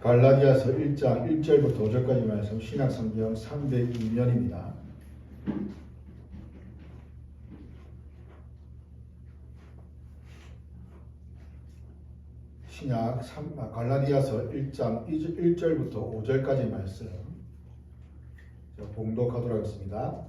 갈라디아서 1장 1절부터 5절까지 말씀 신약성경 302면입니다. 갈라디아서 1장 1절부터 5절까지 말씀 봉독하도록 하겠습니다.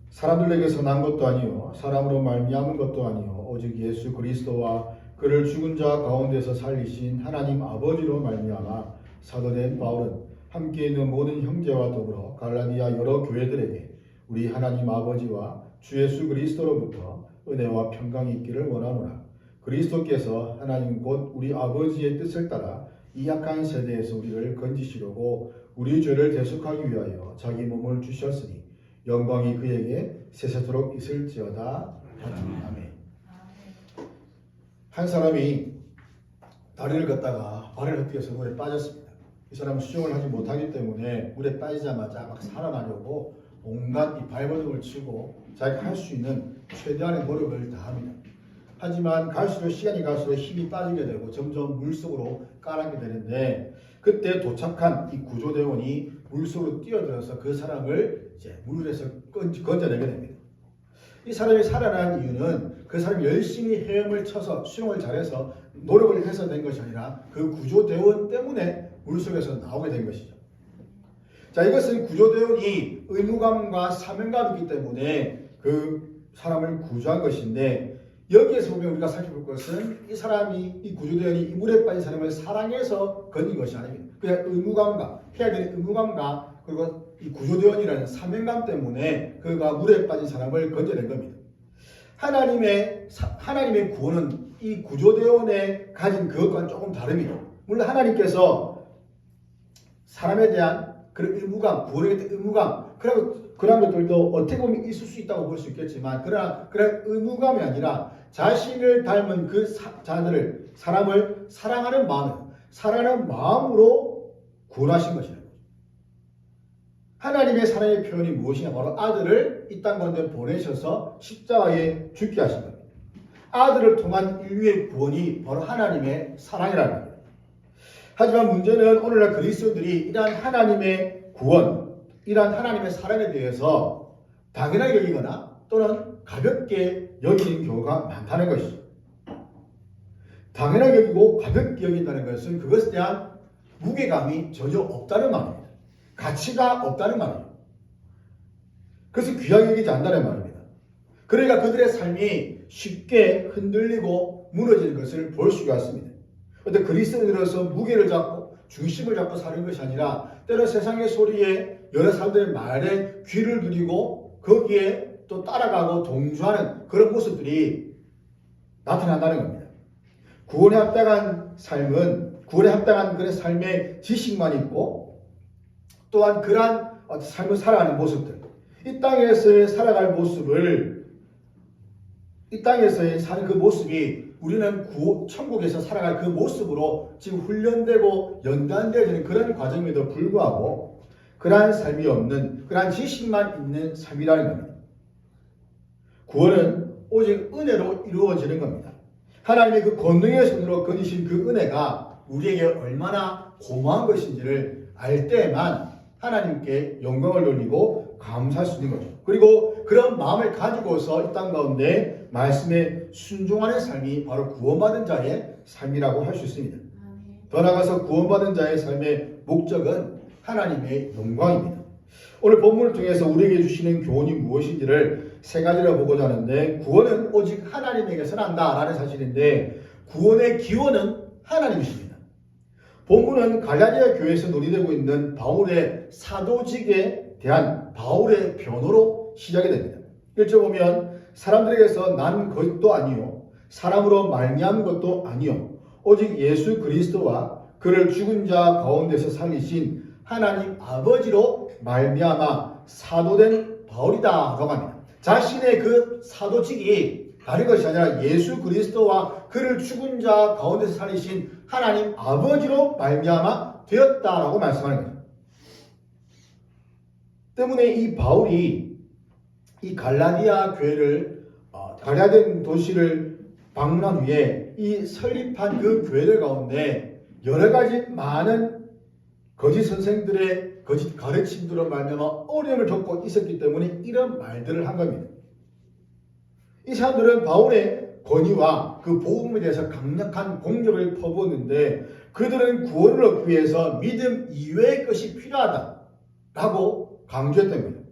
사람들에게서 난 것도 아니요 사람으로 말미암은 것도 아니요 오직 예수 그리스도와 그를 죽은 자 가운데서 살리신 하나님 아버지로 말미암아 사도된 바울은 함께 있는 모든 형제와 더불어 갈라디아 여러 교회들에게 우리 하나님 아버지와 주 예수 그리스도로부터 은혜와 평강이 있기를 원하노라. 그리스도께서 하나님 곧 우리 아버지의 뜻을 따라 이 약한 세대에서 우리를 건지시려고 우리 죄를 대속하기 위하여 자기 몸을 주셨으니 영광이 그에게 세세토록 있을지어다. 아멘. 한 사람이 다리를 걷다가 발을 헛디뎌서 물에 빠졌습니다. 이 사람은 수영을 하지 못하기 때문에 물에 빠지자마자 막 살아나려고 온갖 이 발버둥을 치고 자기가 할 수 있는 최대한의 노력을 다합니다. 하지만 시간이 갈수록 힘이 빠지게 되고 점점 물속으로 깔아게 되는데 그때 도착한 이 구조대원이 물속으로 뛰어들어서 그 사람을 이제 물에서 건져내게 됩니다. 이 사람이 살아난 이유는 그 사람이 열심히 헤엄을 쳐서 수영을 잘해서 노력을 해서 된 것이 아니라 그 구조대원 때문에 물속에서 나오게 된 것이죠. 자, 이것은 구조대원이 의무감과 사명감이기 때문에 그 사람을 구조한 것인데 여기에서 보면 우리가 살펴볼 것은 이 구조대원이 이 물에 빠진 사람을 사랑해서 건진 것이 아닙니다. 그냥 의무감과 해야 되는 의무감과 그리고 이 구조대원이라는 사명감 때문에 그가 물에 빠진 사람을 건져낸 겁니다. 하나님의 구원은 이 구조대원에 가진 그것과는 조금 다릅니다. 물론 하나님께서 사람에 대한 그런 의무감, 구원에 대한 의무감, 그런 것들도 어떻게 보면 있을 수 있다고 볼 수 있겠지만, 그러나 그런 의무감이 아니라 자신을 닮은 그 사람을 사랑하는 마음으로 구원하신 것이라는 거죠. 하나님의 사랑의 표현이 무엇이냐? 바로 아들을 이 땅 가운데 보내셔서 십자가에 죽게 하신 겁니다. 아들을 통한 인류의 구원이 바로 하나님의 사랑이라는 겁니다. 하지만 문제는 오늘날 그리스도인들이 이러한 하나님의 구원, 이러한 하나님의 사랑에 대해서 당연하게 여기거나 또는 가볍게 여기는 경우가 많다는 것이죠. 당연하게 여기고 가볍게 여긴다는 것은 그것에 대한 무게감이 전혀 없다는 말입니다. 가치가 없다는 말이에요. 그래서 귀하게 여기지 않는다는 말입니다. 그러니까 그들의 삶이 쉽게 흔들리고 무너지는 것을 볼 수가 있습니다. 그런데 그리스도인으로서 무게를 잡고 중심을 잡고 사는 것이 아니라 때로 세상의 소리에 여러 사람들의 말에 귀를 기울이고 거기에 또 따라가고 동조하는 그런 모습들이 나타난다는 겁니다. 구원에 합당한 그런 삶의 지식만 있고 또한 그러한 삶을 살아가는 모습들, 이 땅에서의 살아갈 모습을, 이 땅에서의 사는 그 모습이 우리는 천국에서 살아갈 그 모습으로 지금 훈련되고 연단되어지는 그런 과정에도 불구하고 그러한 삶이 없는, 그러한 지식만 있는 삶이라는 겁니다. 구원은 오직 은혜로 이루어지는 겁니다. 하나님의 그 권능의 손으로 거두신 그 은혜가 우리에게 얼마나 고마운 것인지를 알 때에만 하나님께 영광을 돌리고 감사할 수 있는 거죠. 그리고 그런 마음을 가지고서 이 땅 가운데 말씀에 순종하는 삶이 바로 구원받은 자의 삶이라고 할 수 있습니다. 더 나아가서 구원받은 자의 삶의 목적은 하나님의 영광입니다. 오늘 본문을 통해서 우리에게 주시는 교훈이 무엇인지를 세 가지로 보고자 하는데, 구원은 오직 하나님에게서 난다라는 사실인데 구원의 기원은 하나님이십니다. 본문은 갈라디아 교회에서 논의되고 있는 바울의 사도직에 대한 바울의 변호로 시작이 됩니다. 1절 보면 사람들에게서 난 것도 아니요 사람으로 말미암은 것도 아니요 오직 예수 그리스도와 그를 죽은 자 가운데서 살리신 하나님 아버지로 말미암아 사도된 바울이다라고 합니다. 자신의 그 사도직이 다른 것이 아니라 예수 그리스도와 그를 죽은 자 가운데서 살리신 하나님 아버지로 말미암아 되었다라고 말씀하는 거죠. 때문에 이 바울이 이 갈라디아 도시를 방문한 후에 이 설립한 그 교회들 가운데 여러 가지 많은 거짓 선생들의 거짓 가르침들로 말미암아 어려움을 겪고 있었기 때문에 이런 말들을 한 겁니다. 이 사람들은 바울의 권위와 그 복음에 대해서 강력한 공격을 퍼부었는데 그들은 구원을 얻기 위해서 믿음 이외의 것이 필요하다라고 강조했던 겁니다.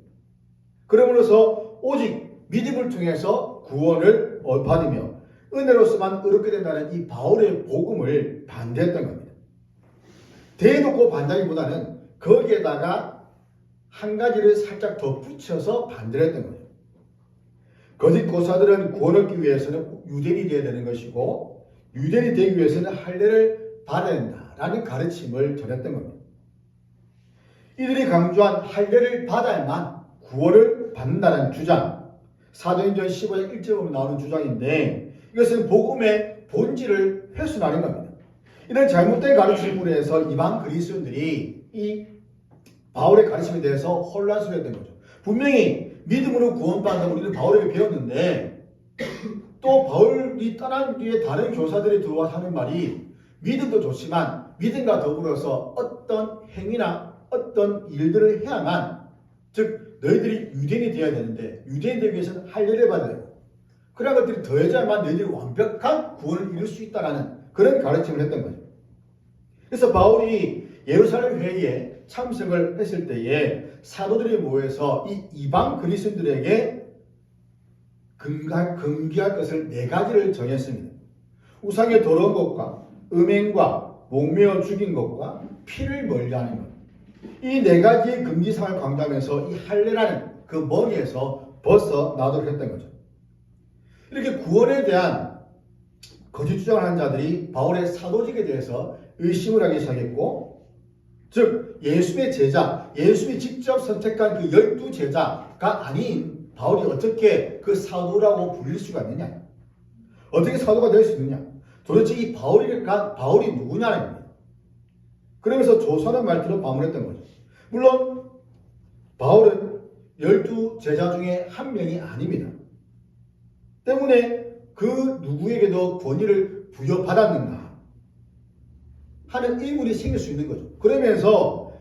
그러므로서 오직 믿음을 통해서 구원을 받으며 은혜로서만 의롭게 된다는 이 바울의 복음을 반대했던 겁니다. 대놓고 반대하기보다는 거기에다가 한 가지를 살짝 덧붙여서 반대를 했던 거예요. 거짓 교사들은 구원을 얻기 위해서는 유대인이 되어야 되는 것이고 유대인이 되기 위해서는 할례를 받아야 된다라는 가르침을 전했던 겁니다. 이들이 강조한 할례를 받아야만 구원을 받는다는 주장, 사도행전 15장 1절 보면 나오는 주장인데 이것은 복음의 본질을 훼손하는 겁니다. 이런 잘못된 가르침으로 해서 이방 그리스도인들이 이 바울의 가르침에 대해서 혼란스러웠던 거죠. 분명히 믿음으로 구원받는 우리는 바울에게 배웠는데 또 바울이 떠난 뒤에 다른 교사들이 들어와서 하는 말이 믿음도 좋지만 믿음과 더불어서 어떤 행위나 어떤 일들을 해야만 즉 너희들이 유대인이 되어야 되는데 유대인 되기 위해서는 할례를 받아야 되고 그런 것들이 더해져야만 너희들이 완벽한 구원을 이룰 수 있다는 그런 가르침을 했던 거죠. 그래서 바울이 예루살렘 회의에 참석을 했을 때에 사도들이 모여서 이 이방 그리스도인들에게 금기할 것을 4가지를 정했습니다. 우상의 더러운 것과 음행과 목매어 죽인 것과 피를 멀리하는 것. 이 4가지의 금기사항을 강조하면서 이 할례라는 그 머리에서 벗어나도록 했던 거죠. 이렇게 구원에 대한 거짓 주장을 하는 자들이 바울의 사도직에 대해서 의심을 하기 시작했고 즉 예수의 제자, 예수님이 직접 선택한 그 12제자가 아닌 바울이 어떻게 그 사도라고 불릴 수가 있느냐, 어떻게 사도가 될 수 있느냐, 도대체 이 바울이 누구냐는 겁니다. 그러면서 조선한 말투로 반문했던 거죠. 물론 바울은 12제자 중에 한 명이 아닙니다. 때문에 그 누구에게도 권위를 부여받았는가 하는 의문이 생길 수 있는 거죠. 그러면서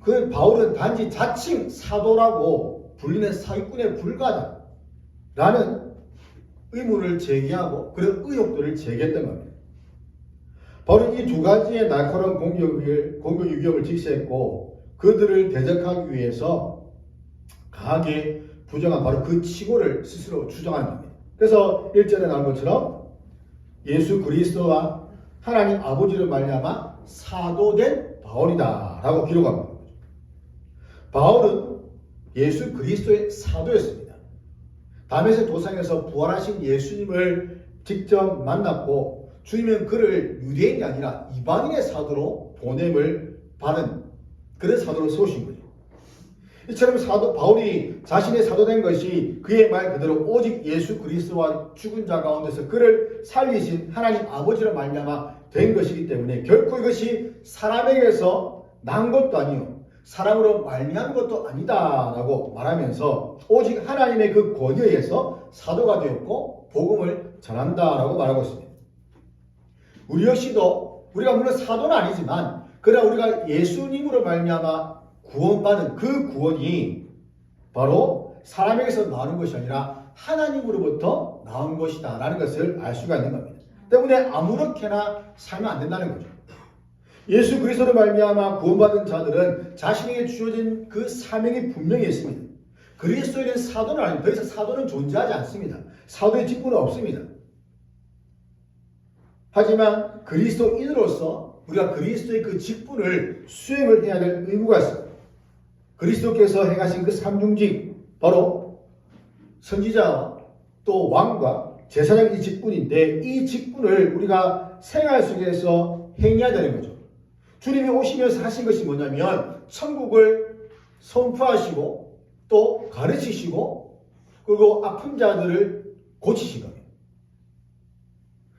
그 바울은 단지 자칭 사도라고 불리는 사기꾼에 불과하다라는 의문을 제기하고 그런 의혹들을 제기했던 겁니다. 바울은 이 2가지의 날카로운 공격의 위험을 직시했고 그들을 대적하기 위해서 강하게 부정한 바로 그 치고를 스스로 주장하는 겁니다. 그래서 1절에 나온 것처럼 예수 그리스도와 하나님 아버지를 말미암아 사도된 바울이다 라고 기록한 겁니다. 바울은 예수 그리스도의 사도였습니다. 다메섹 도상에서 부활하신 예수님을 직접 만났고 주님은 그를 유대인이 아니라 이방인의 사도로 보냄을 받은 그런 사도로 세우신 거죠. 이처럼 바울이 자신의 사도된 것이 그의 말 그대로 오직 예수 그리스도와 죽은 자 가운데서 그를 살리신 하나님 아버지로 말미암아 된 것이기 때문에 결코 이것이 사람에게서 난 것도 아니요 사람으로 말미암은 것도 아니다라고 말하면서 오직 하나님의 그 권위에 의해서 사도가 되었고 복음을 전한다라고 말하고 있습니다. 우리 역시도 우리가 물론 사도는 아니지만 그러나 우리가 예수님으로 말미암아 구원받은 그 구원이 바로 사람에게서 나오는 것이 아니라 하나님으로부터 나온 것이다 라는 것을 알 수가 있는 겁니다. 때문에 아무렇게나 살면 안 된다는 거죠. 예수 그리스도로 말미암아 구원받은 자들은 자신에게 주어진 그 사명이 분명히 있습니다. 그리스도인은 사도는 아닙니다. 더 이상 사도는 존재하지 않습니다. 사도의 직분은 없습니다. 하지만 그리스도인으로서 우리가 그리스도의 그 직분을 수행을 해야 될 의무가 있습니다. 그리스도께서 행하신 그 삼중직, 바로 선지자와 또 왕과 제사장의 직분인데 이 직분을 우리가 생활 속에서 행해야 되는 거죠. 주님이 오시면서 하신 것이 뭐냐면 천국을 선포하시고 또 가르치시고 그리고 아픈 자들을 고치신 겁니다.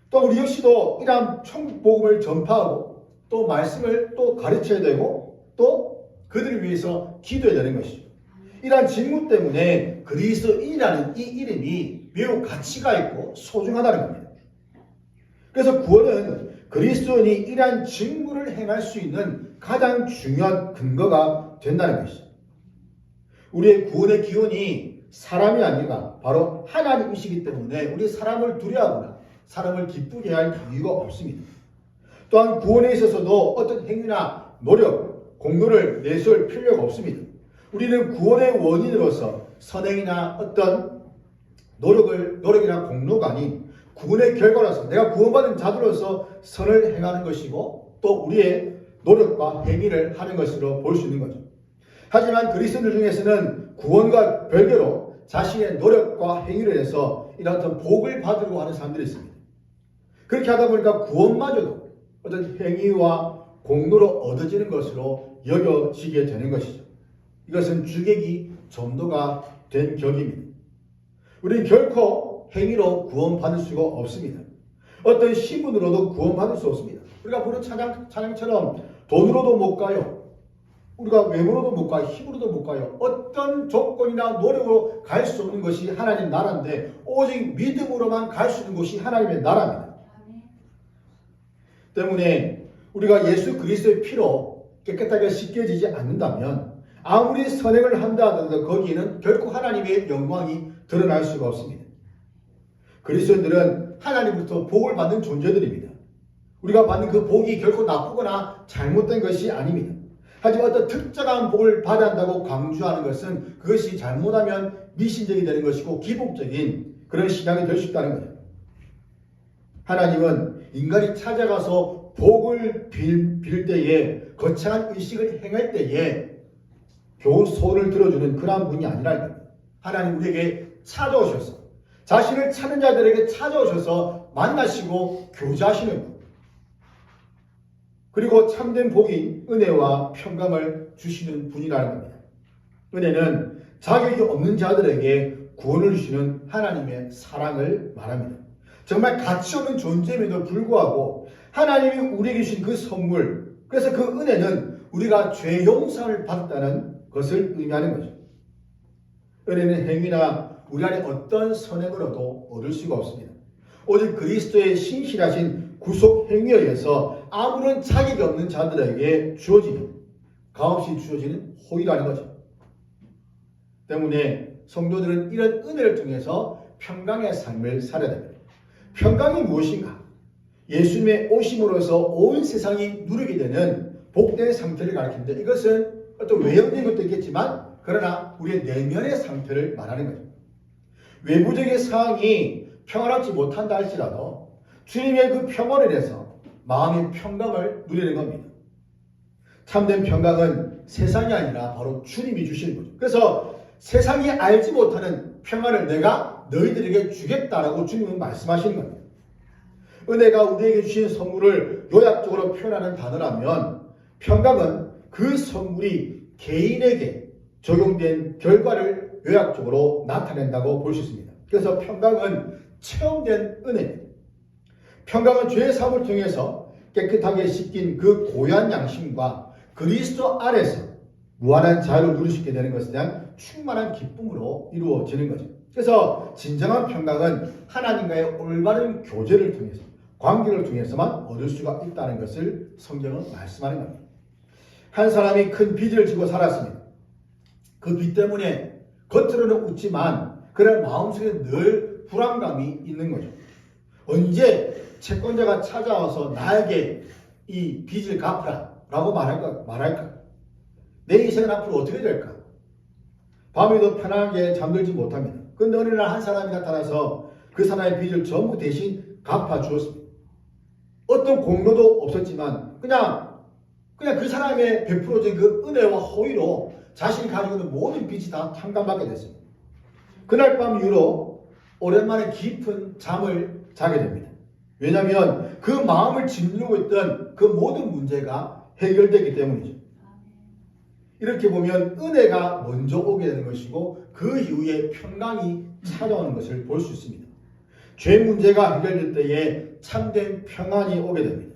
또 우리 역시도 이러한 천국 복음을 전파하고 또 말씀을 또 가르쳐야 되고 또 그들을 위해서 기도해야 되는 것이죠. 이러한 직무 때문에 그리스도인이라는 이 이름이 매우 가치가 있고 소중하다는 겁니다. 그래서 구원은 그리스도인이 이러한 직무를 행할 수 있는 가장 중요한 근거가 된다는 것이죠. 우리의 구원의 기원이 사람이 아니라 바로 하나님이시기 때문에 우리 사람을 두려워하거나 사람을 기쁘게 할 이유가 없습니다. 또한 구원에 있어서도 어떤 행위나 노력, 공로를 내세울 필요가 없습니다. 우리는 구원의 원인으로서 선행이나 어떤 노력이나 공로가 아닌 구원의 결과로서 내가 구원받은 자들로서 선을 행하는 것이고 또 우리의 노력과 행위를 하는 것으로 볼 수 있는 거죠. 하지만 그리스도인들 중에서는 구원과 별개로 자신의 노력과 행위를 해서 이런 어떤 복을 받으려고 하는 사람들이 있습니다. 그렇게 하다 보니까 구원마저도 어떤 행위와 공로로 얻어지는 것으로 여겨지게 되는 것이죠. 이것은 주객이 전도가 된 격입니다. 우리는 결코 행위로 구원받을 수가 없습니다. 어떤 신분으로도 구원받을 수 없습니다. 우리가 부른 찬양처럼 돈으로도 못 가요. 우리가 외모로도 못 가요. 힘으로도 못 가요. 어떤 조건이나 노력으로 갈 수 없는 것이 하나님 나라인데 오직 믿음으로만 갈 수 있는 곳이 하나님의 나라입니다. 때문에 우리가 예수 그리스도의 피로 깨끗하게 씻겨지지 않는다면 아무리 선행을 한다 하더라도 거기에는 결코 하나님의 영광이 드러날 수가 없습니다. 그리스도인들은 하나님부터 복을 받는 존재들입니다. 우리가 받는 그 복이 결코 나쁘거나 잘못된 것이 아닙니다. 하지만 어떤 특정한 복을 받아야 한다고 강조하는 것은 그것이 잘못하면 미신적이 되는 것이고 기복적인 그런 신앙이 될 수 있다는 거죠. 하나님은 인간이 찾아가서 복을 빌 때에 거창한 의식을 행할 때에 겨우 소를 들어주는 그러한 분이 아니라 하나님 우리에게 찾아오셔서 자신을 찾는 자들에게 찾아오셔서 만나시고 교제하시는 분. 그리고 참된 복인 은혜와 평강을 주시는 분이라는 겁니다. 은혜는 자격이 없는 자들에게 구원을 주시는 하나님의 사랑을 말합니다. 정말 가치 없는 존재임에도 불구하고 하나님이 우리에게 주신 그 선물, 그래서 그 은혜는 우리가 죄 용서를 받았다는 것을 의미하는 거죠. 은혜는 행위나 우리 안에 어떤 선행으로도 얻을 수가 없습니다. 오직 그리스도의 신실하신 구속 행위에 의해서 아무런 자격이 없는 자들에게 주어지는, 값없이 주어지는 호의라는 거죠. 때문에 성도들은 이런 은혜를 통해서 평강의 삶을 살아야 됩니다. 평강이 무엇인가? 예수님의 오심으로서 온 세상이 누리게 되는 복된 상태를 가리키는데 이것은 어떤 외형적인 것도 있겠지만 그러나 우리의 내면의 상태를 말하는 거죠. 외부적인 상황이 평안하지 못한다 할지라도 주님의 그 평안을 해서 마음의 평강을 누리는 겁니다. 참된 평강은 세상이 아니라 바로 주님이 주시는 거죠. 그래서 세상이 알지 못하는 평안을 내가 너희들에게 주겠다라고 주님은 말씀하시는 겁니다. 은혜가 우리에게 주신 선물을 요약적으로 표현하는 단어라면 평강은 그 선물이 개인에게 적용된 결과를 요약적으로 나타낸다고 볼 수 있습니다. 그래서 평강은 체험된 은혜입니다. 평강은 죄의 사함을 통해서 깨끗하게 씻긴 그 고유한 양심과 그리스도 안에서 무한한 자유를 누릴 수 있게 되는 것에 대한 충만한 기쁨으로 이루어지는 거죠. 그래서 진정한 평강은 하나님과의 올바른 교제를 통해서 관계를 통해서만 얻을 수가 있다는 것을 성경은 말씀하는 겁니다. 한 사람이 큰 빚을 지고 살았습니다. 그 빚 때문에 겉으로는 웃지만 그런 마음속에 늘 불안감이 있는 거죠. 언제 채권자가 찾아와서 나에게 이 빚을 갚으라 라고 말할까? 내 인생은 앞으로 어떻게 될까? 밤에도 편하게 잠들지 못합니다. 그런데 어느 날 한 사람이 나타나서 그 사람의 빚을 전부 대신 갚아주었습니다. 어떤 공로도 없었지만 그냥 그 사람의 베풀어진 그 은혜와 호의로 자신이 가지고 있는 모든 빚이 다 탕감받게 됐습니다. 그날 밤 이후로 오랜만에 깊은 잠을 자게 됩니다. 왜냐하면 그 마음을 짓누르고 있던 그 모든 문제가 해결되기 때문이죠. 이렇게 보면 은혜가 먼저 오게 되는 것이고 그 이후에 평강이 찾아오는 것을 볼 수 있습니다. 죄 문제가 해결될 때에 참된 평안이 오게 됩니다.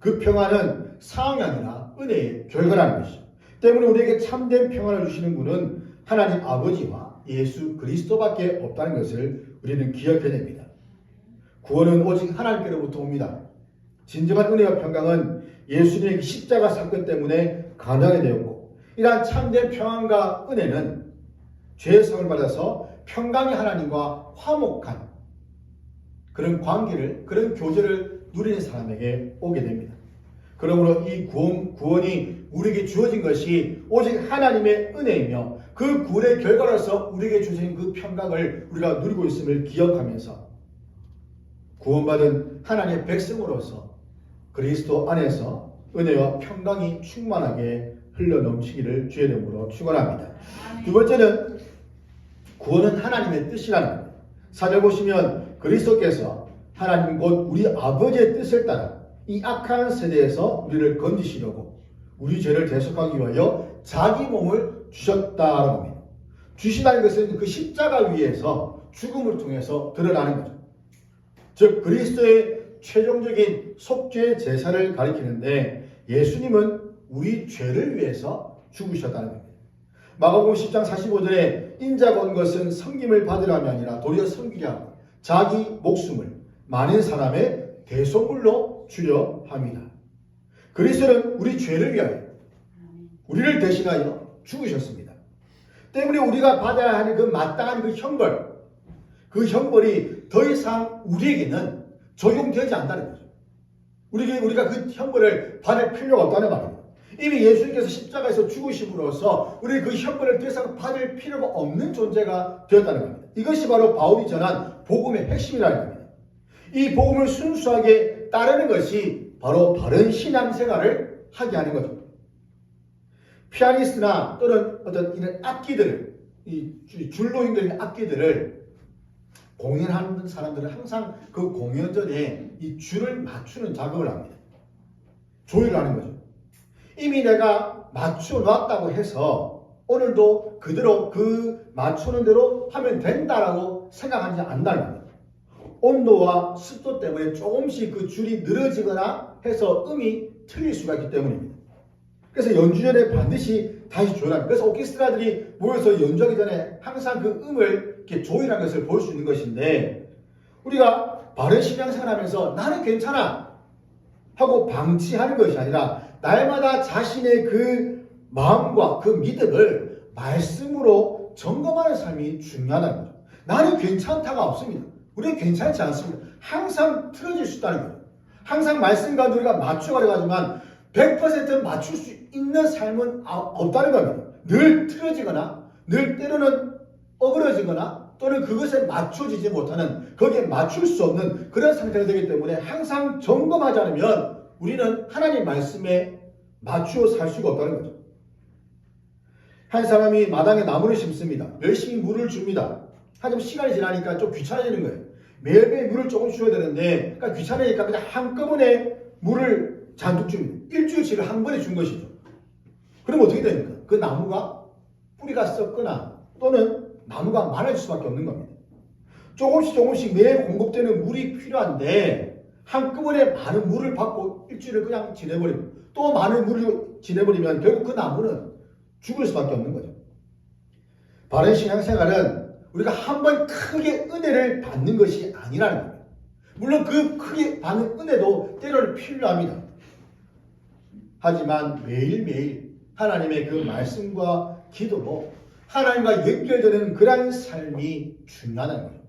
그 평안은 상황이 아니라 은혜의 결과라는 것이죠. 때문에 우리에게 참된 평안을 주시는 분은 하나님 아버지와 예수 그리스도밖에 없다는 것을 우리는 기억해야 됩니다. 구원은 오직 하나님께로부터 옵니다. 진정한 은혜와 평강은 예수님의 십자가 사건 때문에 가능하게 되었고, 이러한 참된 평안과 은혜는 죄의 상을 받아서 평강의 하나님과 화목한 그런 관계를, 그런 교제를 누리는 사람에게 오게 됩니다. 그러므로 이 구원이 우리에게 주어진 것이 오직 하나님의 은혜이며, 그 구원의 결과로서 우리에게 주신 그 평강을 우리가 누리고 있음을 기억하면서 구원받은 하나님의 백성으로서 그리스도 안에서 은혜와 평강이 충만하게 흘러넘치기를 주의 이름으로 축원합니다. 두 번째는 구원은 하나님의 뜻이라는 겁니다. 4절 보시면 그리스도께서 하나님 곧 우리 아버지의 뜻을 따라 이 악한 세대에서 우리를 건지시려고 우리 죄를 대속하기 위하여 자기 몸을 주셨다라고 합니다. 주시다는 것은 그 십자가 위에서 죽음을 통해서 드러나는 거죠. 즉 그리스도의 최종적인 속죄 제사를 가리키는데, 예수님은 우리 죄를 위해서 죽으셨다는 겁니다. 마가복음 10장 45절에 인자가 온 것은 섬김을 받으려함이 아니라 도리어 섬기려 하고 자기 목숨을 많은 사람의 대속물로 주려 합니다. 그리스도는 우리 죄를 위하여 우리를 대신하여 죽으셨습니다. 때문에 우리가 받아야 하는 그 마땅한 그 형벌, 그 형벌이 더 이상 우리에게는 적용되지 않는다는 거죠. 우리가 그 형벌을 받을 필요가 없다는 말입니다. 이미 예수님께서 십자가에서 죽으심으로써 우리 그 형벌을 더 이상 받을 필요가 없는 존재가 되었다는 겁니다. 이것이 바로 바울이 전한 복음의 핵심이라는 겁니다. 이 복음을 순수하게 따르는 것이 바로 바른 신앙생활을 하게 하는 거죠. 피아니스트나 또는 어떤 이런 악기들을, 이 줄로 연결된 악기들을 공연하는 사람들은 항상 그 공연 전에 이 줄을 맞추는 작업을 합니다. 조율을 하는 거죠. 이미 내가 맞춰 놨다고 해서 오늘도 그대로 그 맞추는 대로 하면 된다라고 생각하지 않는다는 겁니다. 온도와 습도 때문에 조금씩 그 줄이 늘어지거나 해서 음이 틀릴 수가 있기 때문입니다. 그래서 연주 전에 반드시 다시 조율합니다. 그래서 오케스트라들이 모여서 연주하기 전에 항상 그 음을 이렇게 조율한 것을 볼 수 있는 것인데, 우리가 바른 신앙생활 하면서 나는 괜찮아 하고 방치하는 것이 아니라 날마다 자신의 그 마음과 그 믿음을 말씀으로 점검하는 삶이 중요하다는 거죠. 나는 괜찮다가 없습니다. 우리는 괜찮지 않습니다. 항상 틀어질 수 있다는 거예요. 항상 말씀과 우리가 맞춰가려고 하지만 100% 맞출 수 있는 삶은 없다는 겁니다. 늘 틀어지거나 늘 때로는 어그러지거나 또는 그것에 맞춰지지 못하는, 거기에 맞출 수 없는 그런 상태가 되기 때문에 항상 점검하지 않으면 우리는 하나님 말씀에 맞추어 살 수가 없다는 거죠. 한 사람이 마당에 나무를 심습니다. 열심히 물을 줍니다. 하지만 시간이 지나니까 좀 귀찮아지는 거예요. 매일매일 물을 조금 줘야 되는데 그러니까 귀찮으니까 그냥 한꺼번에 물을 잔뜩 줍니다. 일주일치를 한 번에 준 것이죠. 그럼 어떻게 됩니까? 그 나무가 뿌리가 썩거나 또는 나무가 많아질 수밖에 없는 겁니다. 조금씩 매일 공급되는 물이 필요한데 한꺼번에 많은 물을 받고 일주일을 그냥 지내버리고 또 많은 물을 지내버리면 결국 그 나무는 죽을 수밖에 없는 거죠. 바른 신앙생활은 우리가 한 번 크게 은혜를 받는 것이 아니라는 겁니다. 물론 그 크게 받는 은혜도 때로는 필요합니다. 하지만 매일매일 하나님의 그 말씀과 기도로 하나님과 연결되는 그러한 삶이 중요하다는 거예요.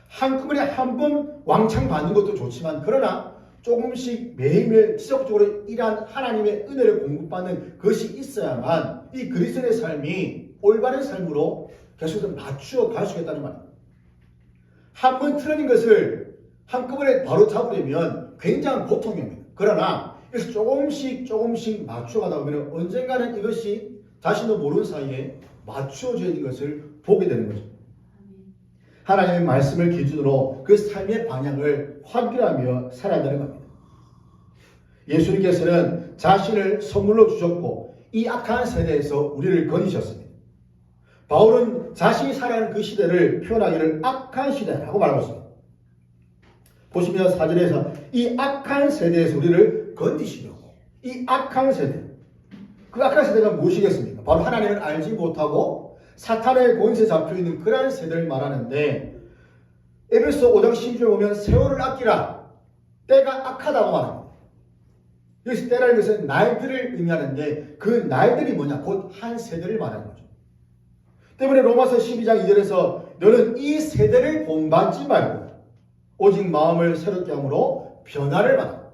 한꺼번에 한 번 왕창 받는 것도 좋지만 그러나 조금씩 매일매일 지속적으로 이러한 하나님의 은혜를 공급받는 것이 있어야만 이 그리스도의 삶이 올바른 삶으로 계속해서 맞추어 갈 수 있다는 말입니다. 한 번 틀어진 것을 한꺼번에 바로 잡으려면 굉장한 고통입니다. 그러나 그래서 조금씩 맞춰가다 보면 언젠가는 이것이 자신도 모르는 사이에 맞추어지는 것을 보게 되는 거죠. 하나님의 말씀을 기준으로 그 삶의 방향을 확인하며 살아야 되는 겁니다. 예수님께서는 자신을 선물로 주셨고 이 악한 세대에서 우리를 건지셨습니다. 바울은 자신이 살아가는 그 시대를 표현하기를 악한 시대라고 말하고 있습니다. 보시면 4절에서 이 악한 세대에서 우리를 건지시려고, 이 악한 세대, 그 악한 세대가 무엇이겠습니까? 바로 하나님을 알지 못하고 사탄의 권세에 잡혀있는 그러한 세대를 말하는데, 에베소 5장 12절 보면 세월을 아끼라, 때가 악하다고 말합니다. 여기서 때라는 것은 날들을 의미하는데 그 날들이 뭐냐? 곧 한 세대를 말하는 거죠. 때문에 로마서 12장 2절에서 너는 이 세대를 본받지 말고 오직 마음을 새롭게 함으로 변화를 받아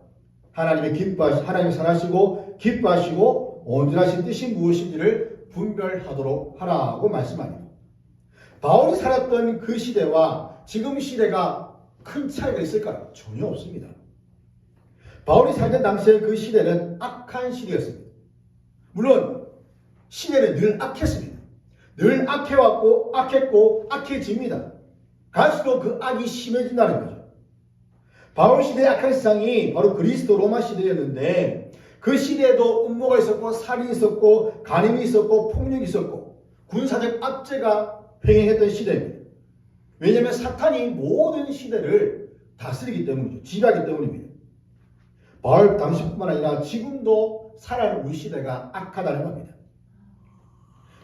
하나님이 선하시고 기뻐하시고 온전하신 뜻이 무엇인지를 분별하도록 하라고 말씀합니다. 바울이 살았던 그 시대와 지금 시대가 큰 차이가 있을까요? 전혀 없습니다. 바울이 살던 당시의 그 시대는 악한 시대였습니다. 물론 시대는 늘 악했습니다. 늘 악해왔고 악했고 악해집니다. 갈수록 그 악이 심해진다는 거죠. 바울 시대의 악한 세상이 바로 그리스도 로마 시대였는데 그 시대에도 음모가 있었고 살인이 있었고 간음이 있었고 폭력이 있었고 군사적 압제가 횡행했던 시대입니다. 왜냐하면 사탄이 모든 시대를 다스리기 때문이죠. 지배하기 때문입니다. 바울 당시뿐만 아니라 지금도 살아가는 우리 시대가 악하다는 겁니다.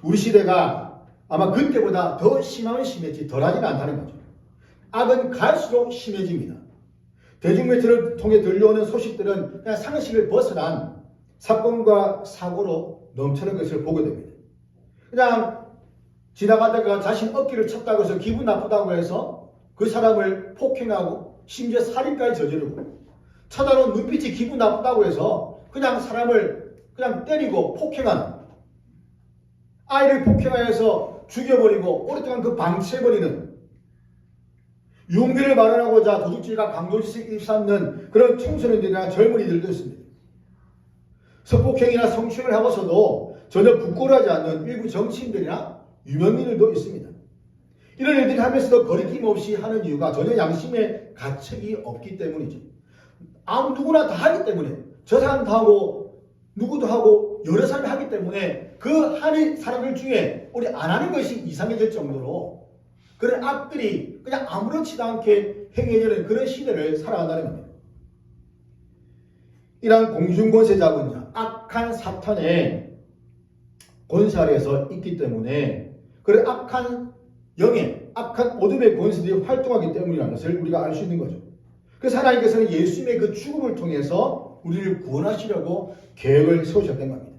우리 시대가 아마 그때보다 더 심하면 심했지 덜하지는 않다는 거죠. 악은 갈수록 심해집니다. 대중매체를 통해 들려오는 소식들은 그냥 상식을 벗어난 사건과 사고로 넘치는 것을 보게 됩니다. 그냥 지나가다가 자신 어깨를 쳤다고 해서 기분 나쁘다고 해서 그 사람을 폭행하고 심지어 살인까지 저지르고 쳐다보는 눈빛이 기분 나쁘다고 해서 그냥 사람을 그냥 때리고 폭행하는 아이를 폭행하여서 죽여버리고 오랫동안 그 방치해버리는 용기를 마련하고자 도둑질과 강도짓을 일삼는 그런 청소년들이나 젊은이들도 있습니다. 성폭행이나 성추행을 하고서도 전혀 부끄러워하지 않는 일부 정치인들이나 유명인들도 있습니다. 이런 일들을 하면서도 거리낌 없이 하는 이유가 전혀 양심의 가책이 없기 때문이죠. 아무 누구나 다 하기 때문에 저 사람도 하고 누구도 하고 여러 사람이 하기 때문에 그 하는 사람들 중에 우리 안 하는 것이 이상해질 정도로 그런 악들이 그냥 아무렇지도 않게 행해지는 그런 시대를 살아간다는 겁니다. 이러한 공중권세 잡은 자, 악한 사탄의 권세 아래에서 있기 때문에 그런 악한 영의, 악한 어둠의 권세들이 활동하기 때문이라는 것을 우리가 알 수 있는 거죠. 그래서 하나님께서는 예수님의 그 죽음을 통해서 우리를 구원하시려고 계획을 세우셨던 겁니다.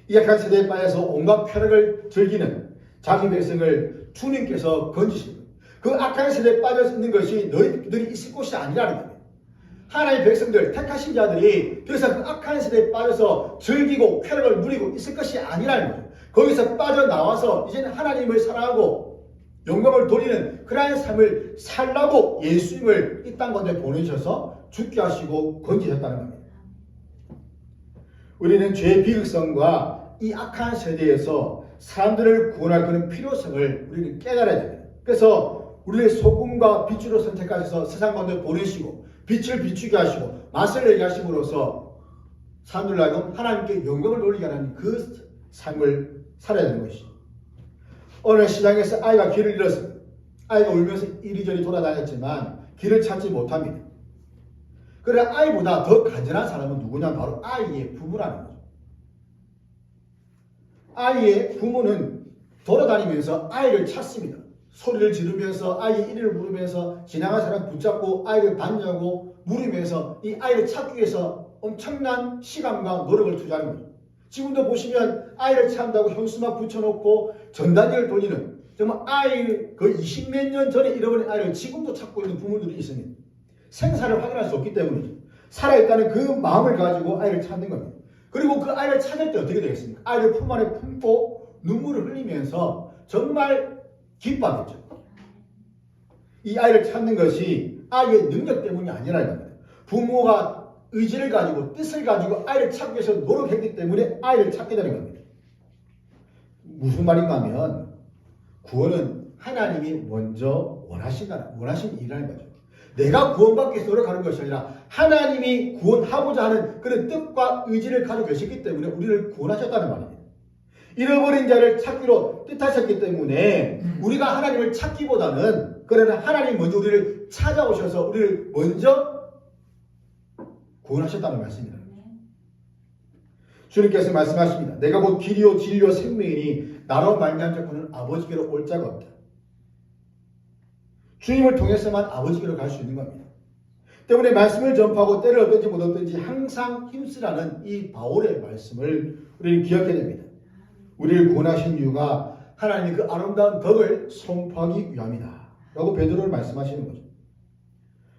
이 악한 세대에 빠져서 온갖 쾌락을 즐기는 자기 백성을 주님께서 건지십니다. 그 악한 세대에 빠져 있는 것이 너희들이 있을 곳이 아니라는 겁니다. 하나님의 백성들, 택하신 자들이 그래서 그 악한 세대에 빠져서 즐기고 쾌락을 누리고 있을 것이 아니라는 거죠. 거기서 빠져나와서 이제는 하나님을 사랑하고 영광을 돌리는 그러한 삶을 살라고 예수님을 이 땅 가운데 보내셔서 죽게 하시고 건지셨다는 겁니다. 우리는 죄의 비극성과 이 악한 세대에서 사람들을 구원할 그런 필요성을 우리는 깨달아야 됩니다. 그래서 우리를 소금과 빛으로 선택하셔서 세상 가운데 보내시고 빛을 비추게 하시고 맛을 내게 하심으로써 사람들로 하여금 하나님께 영광을 돌리게 하는 그 삶을 살아야 되는 것이죠. 어느 시장에서 아이가 길을 잃었습니다. 아이가 울면서 이리저리 돌아다녔지만 길을 찾지 못합니다. 그래 아이보다 더 간절한 사람은 누구냐? 바로 아이의 부모라는 거죠. 아이의 부모는 돌아다니면서 아이를 찾습니다. 소리를 지르면서 아이의 이름을 부르면서 지나간 사람 붙잡고 아이를 봤냐고 물으면서 이 아이를 찾기 위해서 엄청난 시간과 노력을 투자하는 거죠. 지금도 보시면 아이를 찾는다고 현수막 붙여놓고 전단지를 돌리는 정말 아이 그 20몇 년 전에 잃어버린 아이를 지금도 찾고 있는 부모들이 있습니다. 생사를 확인할 수 없기 때문이죠. 살아있다는 그 마음을 가지고 아이를 찾는 겁니다. 그리고 그 아이를 찾을 때 어떻게 되겠습니까? 아이를 품 안에 품고 눈물을 흘리면서 정말 기뻐하겠죠. 이 아이를 찾는 것이 아이의 능력 때문이 아니라는 겁니다. 부모가 의지를 가지고 뜻을 가지고 아이를 찾기 위해서 노력했기 때문에 아이를 찾게 되는 겁니다. 무슨 말인가 하면 구원은 하나님이 먼저 원하신 일이라는 거죠. 내가 구원받기 위해서 노력하는 것이 아니라 하나님이 구원하고자 하는 그런 뜻과 의지를 가지고 계셨기 때문에 우리를 구원하셨다는 말입니다. 잃어버린 자를 찾기로 뜻하셨기 때문에 우리가 하나님을 찾기보다는 그러나 하나님 먼저 우리를 찾아오셔서 우리를 먼저 구원하셨다는 말씀입니다. 주님께서 말씀하십니다. 내가 곧 길이요 진리요 생명이니 나로 말미암은 자는 아버지께로 올 자가 없다. 주님을 통해서만 아버지께로 갈 수 있는 겁니다. 때문에 말씀을 전파하고 때를 얻든지 못 얻든지 항상 힘쓰라는 이 바울의 말씀을 우리는 기억해야 됩니다. 우리를 구원하신 이유가 하나님의 그 아름다운 덕을 선포하기 위함이다 라고 베드로는 말씀하시는 거죠.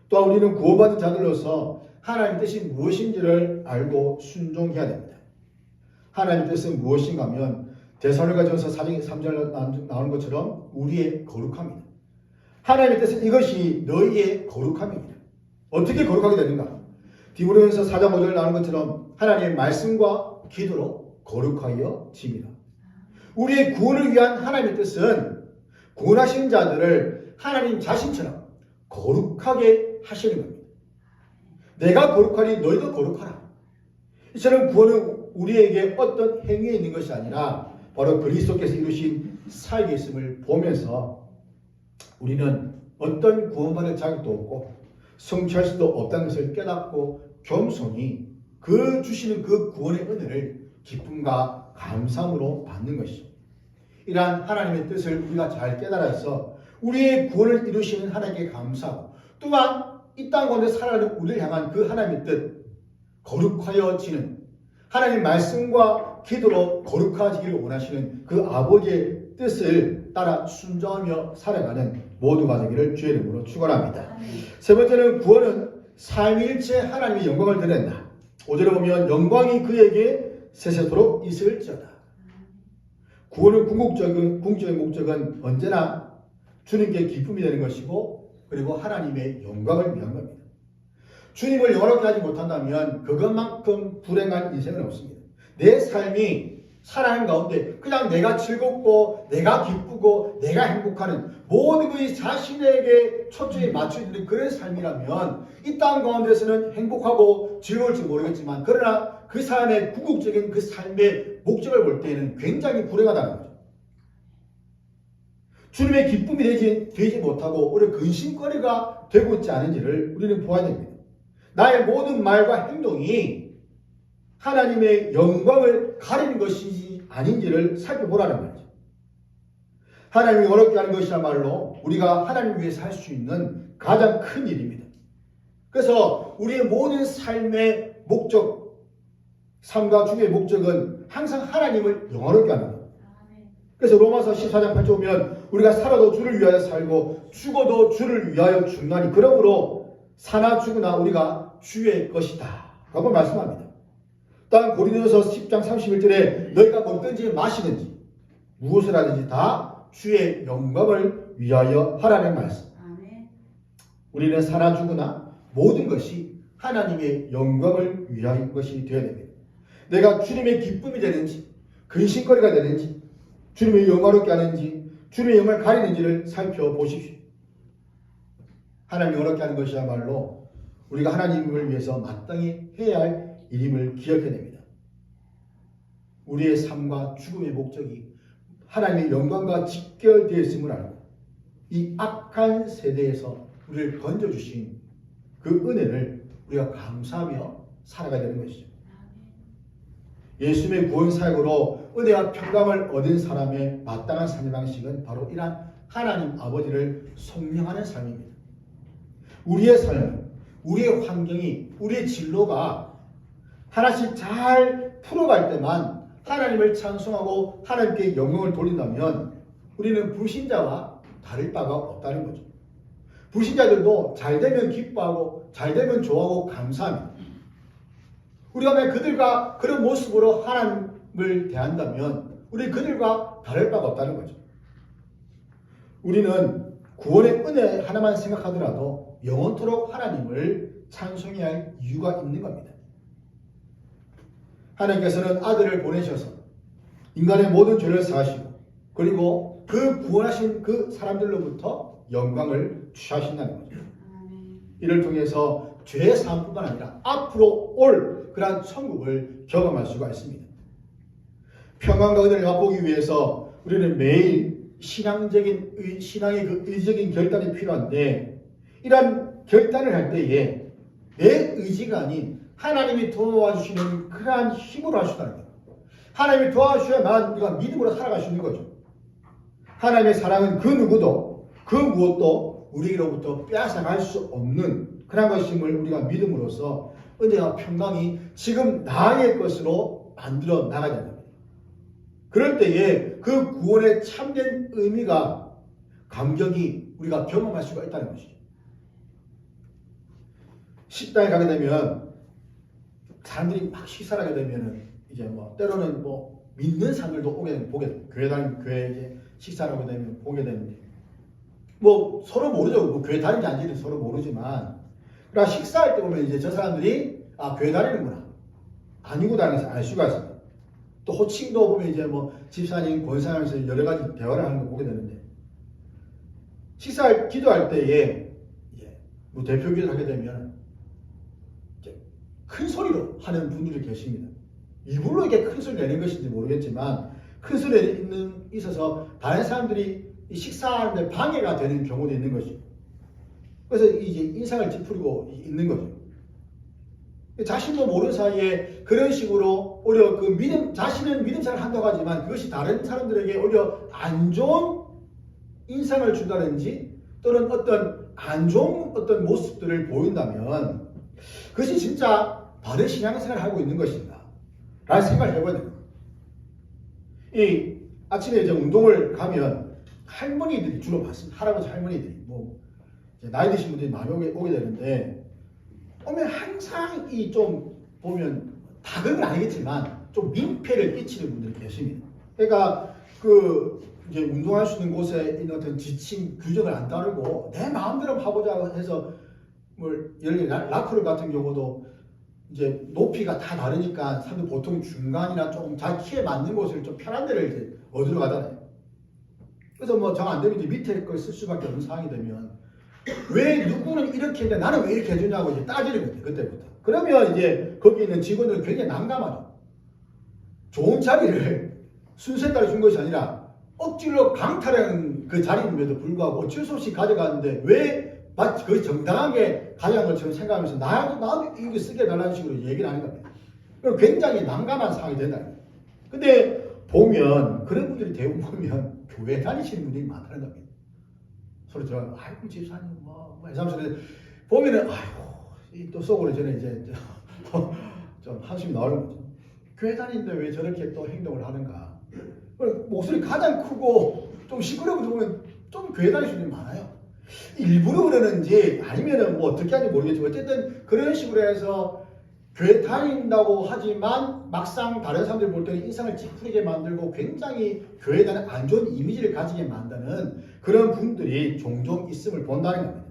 또한 우리는 구원받은 자들로서 하나님의 뜻이 무엇인지를 알고 순종해야 됩니다. 하나님의 뜻은 무엇인가 하면 데살로니가전서 4장 3절 나오는 것처럼 우리의 거룩함입니다. 하나님의 뜻은 이것이 너희의 거룩함입니다. 어떻게 거룩하게 되는가? 디모데전서 4장 5절 나오는 것처럼 하나님의 말씀과 기도로 거룩하여 집니다. 우리의 구원을 위한 하나님의 뜻은 구원하신 자들을 하나님 자신처럼 거룩하게 하시는 겁니다. 내가 거룩하니 너희도 거룩하라. 이처럼 구원은 우리에게 어떤 행위에 있는 것이 아니라 바로 그리스도께서 이루신 사역에 있음을 보면서 우리는 어떤 구원받을 자격도 없고 성취할 수도 없다는 것을 깨닫고 겸손히 그 주시는 그 구원의 은혜를 기쁨과 감사함으로 받는 것이죠. 이러한 하나님의 뜻을 우리가 잘 깨달아서 우리의 구원을 이루시는 하나님께 감사하고 또한 이 땅 가운데 살아가는 우리를 향한 그 하나님의 뜻, 거룩하여지는 하나님 말씀과 기도로 거룩해지기를 원하시는 그 아버지의 뜻을 따라 순종하며 살아가는 모두가 되기를 주의 이름으로 축원합니다. 세 번째는 구원은 삼위일체 하나님의 영광을 드러낸다. 5절에 보면 영광이 그에게 세세토록 있을지어다. 구원의 궁극적인 목적은 언제나 주님께 기쁨이 되는 것이고 그리고 하나님의 영광을 위한 겁니다. 주님을 영원하게 하지 못한다면 그것만큼 불행한 인생은 없습니다. 내 삶이 살아가는 가운데 그냥 내가 즐겁고 내가 기쁘고 내가 행복하는 모든 것이 자신에게 초점이 맞춰지는 그런 삶이라면 이 땅 가운데서는 행복하고 즐거울지 모르겠지만 그러나 그 삶의 궁극적인 그 삶의 목적을 볼 때에는 굉장히 불행하다는 거죠. 주님의 기쁨이 되지 못하고 오히려 근심거리가 되고 있지 않은지를 우리는 보아야 됩니다. 나의 모든 말과 행동이 하나님의 영광을 가리는 것인지 아닌지를 살펴보라는 말이죠. 하나님이 어렵게 하는 것이야말로 우리가 하나님을 위해서 할 수 있는 가장 큰 일입니다. 그래서 우리의 모든 삶의 목적, 삶과 주의 목적은 항상 하나님을 영화롭게 하는 겁니다. 그래서 로마서 14장 8절 보면 우리가 살아도 주를 위하여 살고 죽어도 주를 위하여 죽나니 그러므로 사나 죽으나 우리가 주의 것이다 라고 말씀합니다. 또한 고린도서 10장 31절에 너희가 먹든지 마시든지 무엇을 하든지 다 주의 영광을 위하여 하라는 말씀. 우리는 사나 죽으나 모든 것이 하나님의 영광을 위하여 것이 되어야 됩니다. 내가 주님의 기쁨이 되는지 근심거리가 되는지 주님의 영광롭게 하는지 주님의 영광을 가리는지를 살펴보십시오. 하나님이 영광롭게 하는 것이야말로 우리가 하나님을 위해서 마땅히 해야 할 일임을 기억해야 됩니다. 우리의 삶과 죽음의 목적이 하나님의 영광과 직결되어 있음을 알고 이 악한 세대에서 우리를 건져주신 그 은혜를 우리가 감사하며 살아가야 되는 것이죠. 예수님의 구원 사역으로 은혜와 평강을 얻은 사람의 마땅한 삶의 방식은 바로 이러한 하나님 아버지를 성령하는 삶입니다. 우리의 삶, 우리의 환경이, 우리의 진로가 하나씩 잘 풀어갈 때만 하나님을 찬송하고 하나님께 영광을 돌린다면 우리는 불신자와 다를 바가 없다는 거죠. 불신자들도 잘 되면 기뻐하고 잘 되면 좋아하고 감사합니다. 우리가 만약 그들과 그런 모습으로 하나님을 대한다면 우리 그들과 다를 바가 없다는 거죠. 우리는 구원의 은혜 하나만 생각하더라도 영원토록 하나님을 찬송해야 할 이유가 있는 겁니다. 하나님께서는 아들을 보내셔서 인간의 모든 죄를 사하시고 그리고 그 구원하신 그 사람들로부터 영광을 취하신다는 거죠. 이를 통해서 죄의 사함뿐만 아니라 앞으로 올 그러한 천국을 경험할 수가 있습니다. 평안과 은혜를 맛보기 위해서 우리는 매일 신앙의 그 의지적인 결단이 필요한데 이러한 결단을 할 때에 내 의지가 아닌 하나님이 도와주시는 그러한 힘으로 할 수 있다는 거예요. 하나님이 도와주셔야만 우리가 믿음으로 살아갈 수 있는 거죠. 하나님의 사랑은 그 누구도 그 무엇도 우리로부터 빼앗아갈 수 없는 그런 것임을 우리가 믿음으로써 은혜와 평강이 지금 나의 것으로 만들어 나가야 됩니다. 그럴 때에 그 구원의 참된 의미가 감격이 우리가 경험할 수가 있다는 것이죠. 식당에 가게 되면 사람들이 막 식사를 하게 되면은 이제 뭐 때로는 뭐 믿는 사람들도 보게 됩니다. 교회 이제 식사를 하게 되면 보게 되는데 뭐 서로 모르죠. 뭐 교회 다니는지 아닌지는 서로 모르지만 그러나 식사할 때 보면 이제 저 사람들이 교회 다니는구나 아니구나라는 것을 알 수가 있습니다. 또 호칭도 보면 이제 뭐 집사님, 권사님에서 여러 가지 대화를 하는 거 보게 되는데 기도할 때에 뭐 대표 기도를 하게 되면 큰 소리로 하는 분들이 계십니다. 일부러 이렇게 큰 소리 내는 것인지 모르겠지만 큰 소리에 있어서 다른 사람들이 식사하는데 방해가 되는 경우도 있는 것이죠. 그래서 이제 인상을 찌푸리고 있는 거죠. 자신도 모르는 사이에 그런 식으로 오히려 자신은 믿음 생활을 한다고 하지만 그것이 다른 사람들에게 오히려 안 좋은 인상을 준다든지 또는 어떤 안 좋은 어떤 모습들을 보인다면 그것이 진짜 바른 신앙생활을 하고 있는 것인가 라는 생각을 해봐야 됩니다. 이 아침에 이제 운동을 가면 할머니들이 주로 봤습니다. 할아버지 할머니들이 뭐 나이 드신 분들이 많이 오게 되는데 오면 항상 이 좀 보면 다른 건 아니겠지만 좀 민폐를 끼치는 분들이 계십니다. 그러니까 이제 운동할 수 있는 곳에 있는 어떤 지침 규정을 안 따르고 내 마음대로 하보자 해서 예를 들어 라크를 같은 경우도 이제 높이가 다 다르니까 사람들 보통 중간이나 조금 자기 키에 맞는 곳을 좀 편한 데를 이제 얻으러 가잖아요. 그래서 뭐 정 안 되면 이제 밑에 걸 쓸 수밖에 없는 상황이 되면 왜 누구는 이렇게 했는데 나는 왜 이렇게 해주냐고 이제 따지는 거예요. 그때부터. 그러면 이제 거기 있는 직원들은 굉장히 난감하죠. 좋은 자리를 순서에 따라 준 것이 아니라 억지로 강탈한 그 자리임에도 불구하고 어쩔 수 없이 가져가는데 왜 마치 거의 정당하게 가져간 것처럼 생각하면서 나도 이거 쓰게 해달라는 식으로 얘기를 하는 겁니다. 그리고 굉장히 난감한 상황이 된다. 근데 보면 그런 분들이 대부분 보면 교회 다니시는 분들이 많다는 겁니다. 소리 들어가면 아이고 집사님 뭐 해삼소리 보면은 아이고 또 속으로 저는 이제 좀 한숨이 나오는 거죠. 교회 다니는데 왜 저렇게 또 행동을 하는가. 목소리 가장 크고 좀 시끄러운 거 보면 좀 교회 다니시는 분이 많아요. 일부러 그러는지 아니면은 뭐 어떻게 하는지 모르겠지만 어쨌든 그런 식으로 해서 교회 다닌다고 하지만 막상 다른 사람들 볼 때는 인상을 찌푸리게 만들고 굉장히 교회에 대한 안 좋은 이미지를 가지게 만드는 그런 분들이 종종 있음을 본다는 겁니다.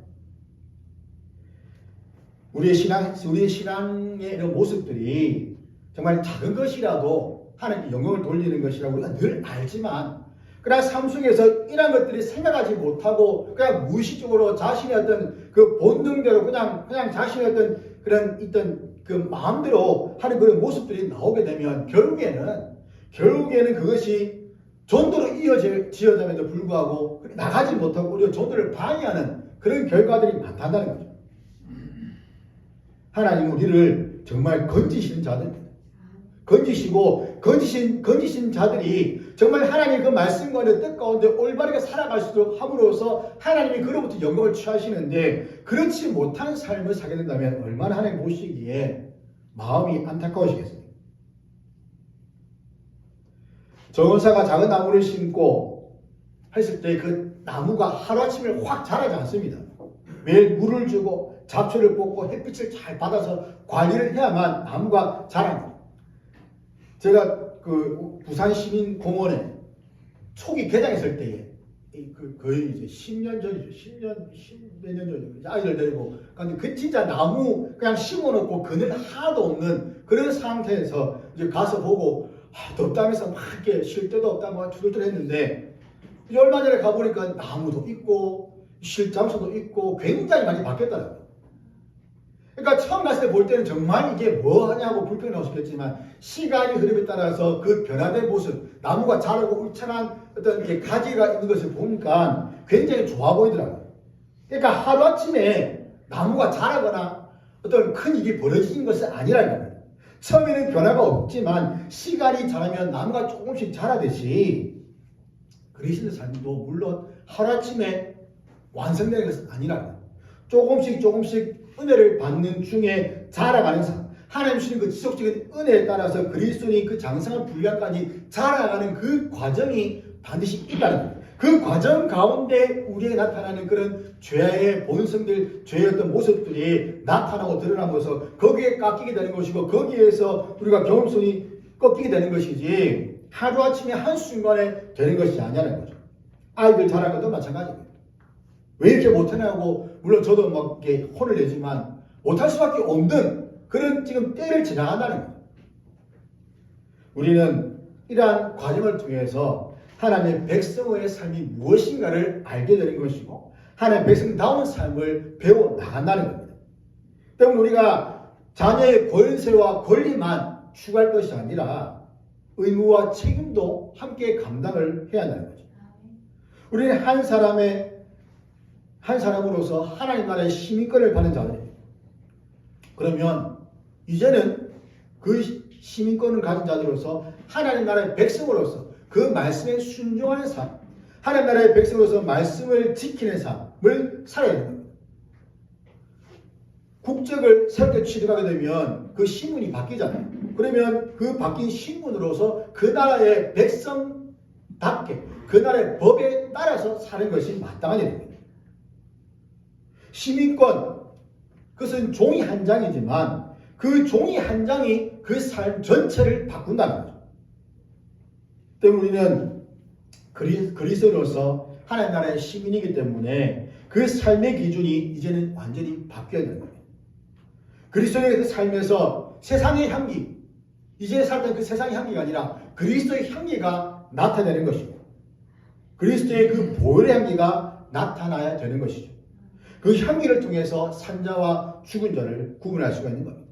우리의 신앙의 이런 모습들이 정말 작은 것이라도 하나님께 영광을 돌리는 것이라고 우리가 늘 알지만 그러나 삶 속에서 이런 것들이 생각하지 못하고 그냥 무의식적으로 자신의 어떤 그 본능대로 그냥 자신의 어떤 그런 있던 그 마음대로 하는 그런 모습들이 나오게 되면 결국에는 그것이 전도로 이어지어짐에도 불구하고 나가지 못하고 오히려 전도를 방해하는 그런 결과들이 많다는 거죠. 하나님은 우리를 정말 건지시는 자들입니다. 건지신 자들이 정말 하나님의 그 말씀과 뜻 가운데 올바르게 살아갈 수 있도록 함으로써 하나님이 그로부터 영광을 취하시는데 그렇지 못한 삶을 살게 된다면 얼마나 하나님 보시기에 마음이 안타까우시겠습니까? 정원사가 작은 나무를 심고 했을 때 그 나무가 하루아침에 확 자라지 않습니다. 매일 물을 주고 잡초를 뽑고 햇빛을 잘 받아서 관리를 해야만 나무가 자랍니다. 제가 그 부산시민공원에 초기 개장했을 때에 거의 이제 10년 전이죠. 10몇 년 전이죠. 아이들 데리고 근데 그 진짜 나무 그냥 심어놓고 그늘 하나도 없는 그런 상태에서 이제 가서 보고 덥다면서 막 이렇게 쉴 데도 없다 막 투덜투덜 했는데 이제 얼마 전에 가보니까 나무도 있고 쉴 장소도 있고 굉장히 많이 바뀌었더라고요. 그러니까 처음 갔을 때 볼 때는 정말 이게 뭐 하냐고 불평이 나오셨겠지만 시간이 흐름에 따라서 그 변화된 모습, 나무가 자라고 울창한 어떤 게 가지가 있는 것을 보니까 굉장히 좋아 보이더라고요. 그러니까 하루아침에 나무가 자라거나 어떤 큰 일이 벌어지는 것은 아니라는 겁니다. 처음에는 변화가 없지만 시간이 지나면 나무가 조금씩 자라듯이 그리스도의 삶도 물론 하루아침에 완성되는 것은 아니라는 겁니다. 조금씩 은혜를 받는 중에 자라가는 삶, 하나님 주신 그 지속적인 은혜에 따라서 그리스도인이 그 장성한 분량까지 자라가는 그 과정이 반드시 있다는 거예요. 그 과정 가운데 우리에게 나타나는 그런 죄의 본성들, 죄의 어떤 모습들이 나타나고 드러나면서 거기에 깎이게 되는 것이고, 거기에서 우리가 경험성이 꺾이게 되는 것이지 하루아침에 한순간에 되는 것이 아니라는 거죠. 아이들 자라는 것도 마찬가지입니다. 왜 이렇게 못하냐고, 물론 저도 막 이렇게 혼을 내지만 못할 수밖에 없는 그런 지금 때를 지나간다는 거예요. 우리는 이러한 과정을 통해서 하나님의 백성의 삶이 무엇인가를 알게 되는 것이고, 하나님의 백성다운 삶을 배워 나간다는 겁니다. 때문에 우리가 자녀의 권세와 권리만 추구할 것이 아니라 의무와 책임도 함께 감당을 해야 한다는 거죠. 우리는 한 사람으로서 하나님 나라의 시민권을 받는 자들입니다. 그러면 이제는 그 시민권을 가진 자들로서 하나님 나라의 백성으로서 그 말씀에 순종하는 삶, 하나님 나라의 백성으로서 말씀을 지키는 삶을 살아야 되는 겁니다. 국적을 새롭게 취득하게 되면 그 신분이 바뀌잖아요. 그러면 그 바뀐 신분으로서 그 나라의 백성답게 그 나라의 법에 따라서 사는 것이 마땅한 일입니다. 시민권, 그것은 종이 한 장이지만 그 종이 한 장이 그 삶 전체를 바꾼다는 거죠. 때문에 우리는 그리스도로서 하나님 나라의 시민이기 때문에 그 삶의 기준이 이제는 완전히 바뀌어야 되는 거예요. 그리스도의 그 삶에서 세상의 향기, 이제 살던 그 세상의 향기가 아니라 그리스도의 향기가 나타내는 것이고, 그리스도의 그 보혈의 향기가 나타나야 되는 것이죠. 그 향기를 통해서 산자와 죽은 자를 구분할 수가 있는 겁니다.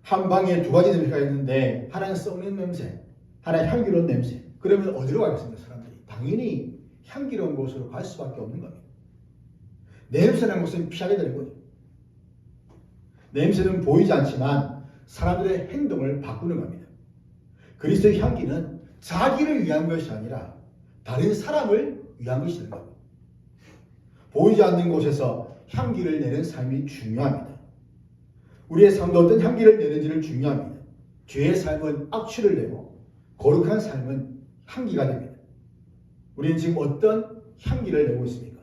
한 방에 두 가지 냄새가 있는데, 하나는 썩는 냄새, 하나는 향기로운 냄새. 그러면 어디로 가겠습니까, 사람들이? 당연히 향기로운 곳으로 갈 수밖에 없는 겁니다. 냄새나는 곳은 피하게 되는 거죠. 냄새는 보이지 않지만 사람들의 행동을 바꾸는 겁니다. 그리스도의 향기는 자기를 위한 것이 아니라 다른 사람을 위한 것이 되는 겁니다. 보이지 않는 곳에서 향기를 내는 삶이 중요합니다. 우리의 삶도 어떤 향기를 내는지를 중요합니다. 죄의 삶은 악취를 내고 거룩한 삶은 향기가 됩니다. 우리는 지금 어떤 향기를 내고 있습니까?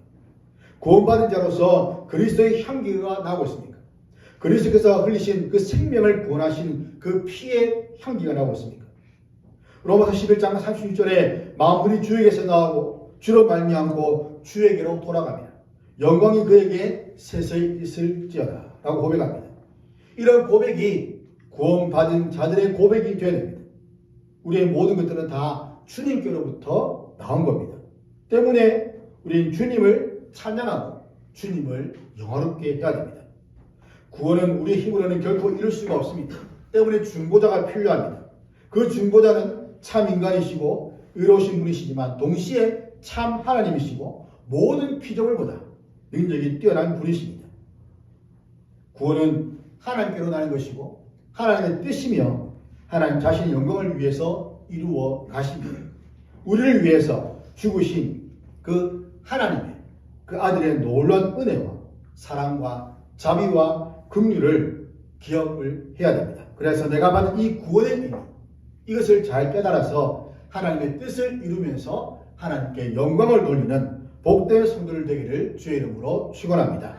구원받은 자로서 그리스도의 향기가 나고 있습니까? 그리스도께서 흘리신 그 생명을 구원하신 그 피의 향기가 나고 있습니까? 로마서 11장 36절에 만물이 주에게서 나오고 주로 말미암고 주에게로 돌아갑니다. 영광이 그에게 세세히 있을지어다 라고 고백합니다. 이런 고백이 구원받은 자들의 고백이 되어야 됩니다. 우리의 모든 것들은 다 주님께로부터 나온 겁니다. 때문에 우리는 주님을 찬양하고 주님을 영화롭게 해야 됩니다. 구원은 우리의 힘으로는 결코 이룰 수가 없습니다. 때문에 중보자가 필요합니다. 그 중보자는 참 인간이시고 의로우신 분이시지만 동시에 참 하나님이시고 모든 피조물보다 능력이 뛰어난 분이십니다. 구원은 하나님께로 나는 것이고 하나님의 뜻이며 하나님 자신의 영광을 위해서 이루어 가십니다. 우리를 위해서 죽으신 그 하나님의 그 아들의 놀라운 은혜와 사랑과 자비와 긍휼을 기억을 해야 됩니다. 그래서 내가 받은 이 구원의 의미, 이것을 잘 깨달아서 하나님의 뜻을 이루면서 하나님께 영광을 돌리는 복된 성도들 되기를 주의 이름으로 축원합니다.